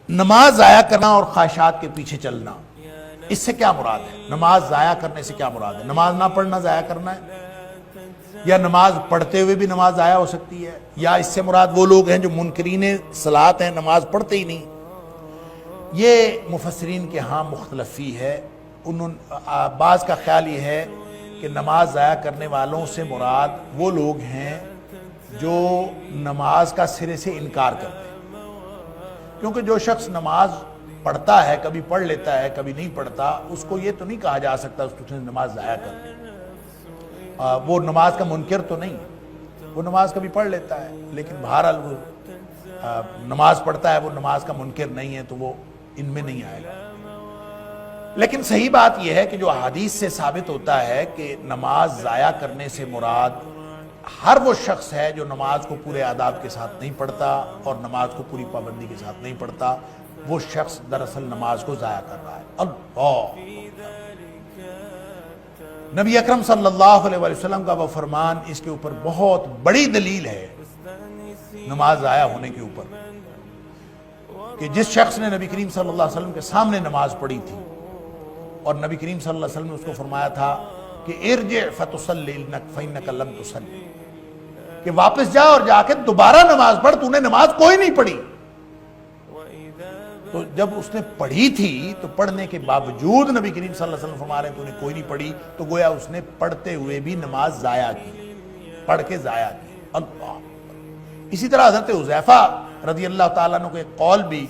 نماز ضائع کرنا اور خواہشات کے پیچھے چلنا، اس سے کیا مراد ہے؟ نماز ضائع کرنے سے کیا مراد ہے؟ نماز نہ پڑھنا ضائع کرنا ہے، یا نماز پڑھتے ہوئے بھی نماز ضائع ہو سکتی ہے، یا اس سے مراد وہ لوگ ہیں جو منکرین صلاۃ ہیں، نماز پڑھتے ہی نہیں؟ یہ مفسرین کے ہاں مختلفی ہے۔ بعض کا خیال یہ ہے کہ نماز ضائع کرنے والوں سے مراد وہ لوگ ہیں جو نماز کا سرے سے انکار کرتے ہیں، کیونکہ جو شخص نماز پڑھتا ہے، کبھی پڑھ لیتا ہے کبھی نہیں پڑھتا، اس کو یہ تو نہیں کہا جا سکتا اس نے نماز ضائع کر دی۔ وہ نماز کا منکر تو نہیں، وہ نماز کبھی پڑھ لیتا ہے، لیکن بہرحال وہ نماز پڑھتا ہے، وہ نماز کا منکر نہیں ہے، تو وہ ان میں نہیں آئے گا۔ لیکن صحیح بات یہ ہے کہ جو احادیث سے ثابت ہوتا ہے کہ نماز ضائع کرنے سے مراد ہر وہ شخص ہے جو نماز کو پورے آداب کے ساتھ نہیں پڑھتا اور نماز کو پوری پابندی کے ساتھ نہیں پڑھتا، وہ شخص دراصل نماز کو ضائع کر رہا ہے۔ اللہ، نبی اکرم صلی اللہ علیہ وسلم کا وہ فرمان اس کے اوپر بہت بڑی دلیل ہے، نماز ضائع ہونے کے اوپر، کہ جس شخص نے نبی کریم صلی اللہ علیہ وسلم کے سامنے نماز پڑھی تھی اور نبی کریم صلی اللہ علیہ وسلم نے اس کو فرمایا تھا کہ ارجع فتصلی فإنک لم تصلی، کہ واپس جا اور جا کے دوبارہ نماز پڑھ، تو نے نماز کوئی نہیں پڑھی۔ تو جب اس نے پڑھی تھی تو پڑھنے کے باوجود نبی کریم صلی اللہ علیہ وسلم فرما رہے ہیں تو نے کوئی نہیں پڑھی، تو گویا اس نے پڑھتے ہوئے بھی نماز ضائع کی، پڑھ کے ضائع کی۔ اللہ، اسی طرح حضرت حذیفہ رضی اللہ تعالیٰ عنہ کو ایک قول بھی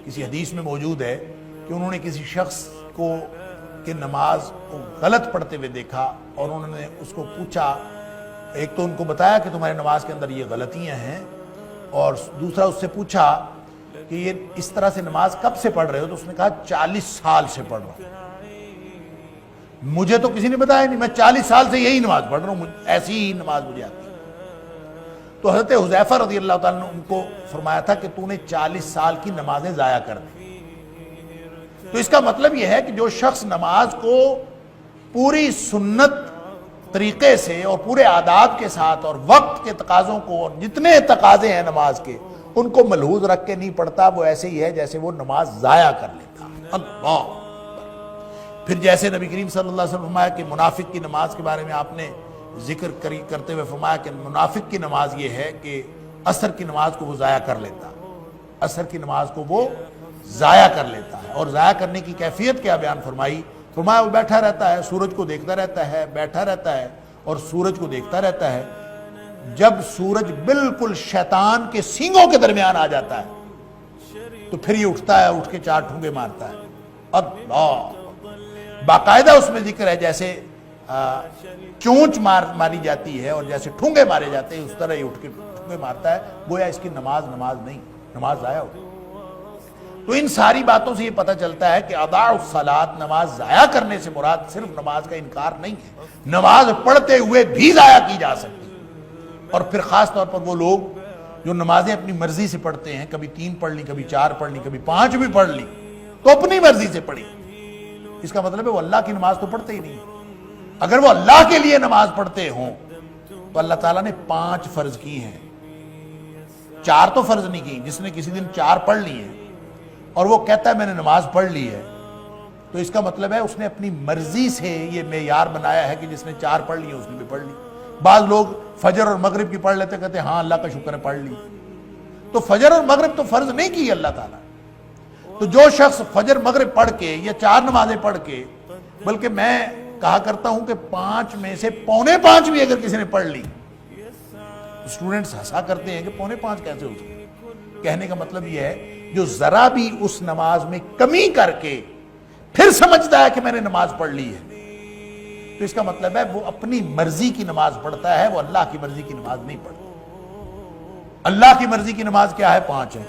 کسی حدیث میں موجود ہے کہ انہوں نے کسی شخص کو کہ نماز کو غلط پڑھتے ہوئے دیکھا اور انہوں نے اس کو پوچھا، ایک تو ان کو بتایا کہ تمہاری نماز کے اندر یہ غلطیاں ہیں، اور دوسرا اس سے پوچھا کہ یہ اس طرح سے نماز کب سے پڑھ رہے ہو؟ تو اس نے کہا 40 سال سے پڑھ رہا ہوں، مجھے تو کسی نے بتایا نہیں، میں 40 سال سے یہی نماز پڑھ رہا ہوں، ایسی ہی نماز مجھے آتی ہے۔ تو حضرت حذیفہ رضی اللہ تعالیٰ نے ان کو فرمایا تھا کہ تو نے 40 سال کی نمازیں ضائع کر دی۔ تو اس کا مطلب یہ ہے کہ جو شخص نماز کو پوری سنت طریقے سے اور پورے آداب کے ساتھ اور وقت کے تقاضوں کو اور جتنے تقاضے ہیں نماز کے ان کو ملحوظ رکھ کے نہیں پڑھتا، وہ ایسے ہی ہے جیسے وہ نماز ضائع کر لیتا۔ اللہ، پھر جیسے نبی کریم صلی اللہ علیہ وسلم فرمایا کہ منافق کی نماز کے بارے میں آپ نے ذکر کرتے ہوئے فرمایا کہ منافق کی نماز یہ ہے کہ عصر کی نماز کو وہ ضائع کر لیتا، عصر کی نماز کو وہ ضائع کر لیتا ہے۔ اور ضائع کرنے کی کیفیت کیا بیان فرمائی؟ فرمایا وہ بیٹھا رہتا ہے، سورج کو دیکھتا رہتا ہے، بیٹھا رہتا ہے اور سورج کو دیکھتا رہتا ہے، جب سورج بالکل شیطان کے سینگوں کے درمیان آ جاتا ہے تو پھر یہ اٹھتا ہے، اٹھ کے 4 ٹھونگے مارتا ہے۔ اللہ، باقاعدہ اس میں ذکر ہے جیسے چونچ ماری جاتی ہے اور جیسے ٹھونگے مارے جاتے ہیں اس طرح یہ اٹھ کے ٹھونگے مارتا ہے، گویا اس کی نماز نہیں، نماز ضائع ہو گئی۔ تو ان ساری باتوں سے یہ پتہ چلتا ہے کہ اضاع الصلاۃ، نماز ضائع کرنے سے مراد صرف نماز کا انکار نہیں ہے، نماز پڑھتے ہوئے بھی ضائع کی جا سکتی۔ اور پھر خاص طور پر وہ لوگ جو نمازیں اپنی مرضی سے پڑھتے ہیں، کبھی 3 پڑھ لی، کبھی 4 پڑھ لی، کبھی 5 بھی پڑھ لی، تو اپنی مرضی سے پڑھی، اس کا مطلب ہے وہ اللہ کی نماز تو پڑھتے ہی نہیں۔ اگر وہ اللہ کے لیے نماز پڑھتے ہوں تو اللہ تعالیٰ نے 5 فرض کی ہیں، 4 تو فرض نہیں کی۔ جس نے کسی دن 4 پڑھ لی ہیں اور وہ کہتا ہے میں نے نماز پڑھ لی ہے، تو اس کا مطلب ہے اس نے اپنی مرضی سے یہ معیار بنایا ہے کہ جس نے 4 پڑھ لی ہیں اس نے بھی پڑھ لی۔ بعض لوگ فجر اور مغرب کی پڑھ لیتے، کہتے ہیں ہاں اللہ کا شکر ہے پڑھ لی، تو فجر اور مغرب تو فرض نہیں کی اللہ تعالیٰ۔ تو جو شخص فجر مغرب پڑھ کے یا 4 نمازیں پڑھ کے، بلکہ میں کہا کرتا ہوں کہ 5 میں سے 4.25 بھی اگر کسی نے پڑھ لی، اسٹوڈنٹس ہنسا کرتے ہیں کہ 4.25 کیسے ہو سکتے؟ کہنے کا مطلب یہ ہے جو ذرا بھی اس نماز میں کمی کر کے پھر سمجھتا ہے کہ میں نے نماز پڑھ لی ہے، تو اس کا مطلب ہے وہ اپنی مرضی کی نماز پڑھتا ہے، وہ اللہ کی مرضی کی نماز نہیں پڑھتا۔ اللہ کی مرضی کی نماز کیا ہے؟ 5 ہے،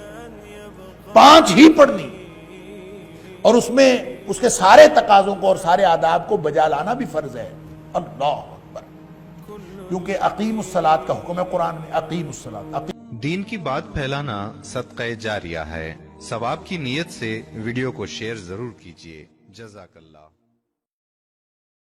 5 ہی پڑھنی، اور اس میں اس کے سارے تقاضوں کو اور سارے آداب کو بجا لانا بھی فرض ہے۔ اللہ اکبر، کیونکہ اقیم الصلاۃ کا حکم ہے قرآن میں، اقیم الصلاۃ۔ دین کی بات پھیلانا صدقہ جاریہ ہے، ثواب کی نیت سے ویڈیو کو شیئر ضرور کیجیے۔ جزاک اللہ۔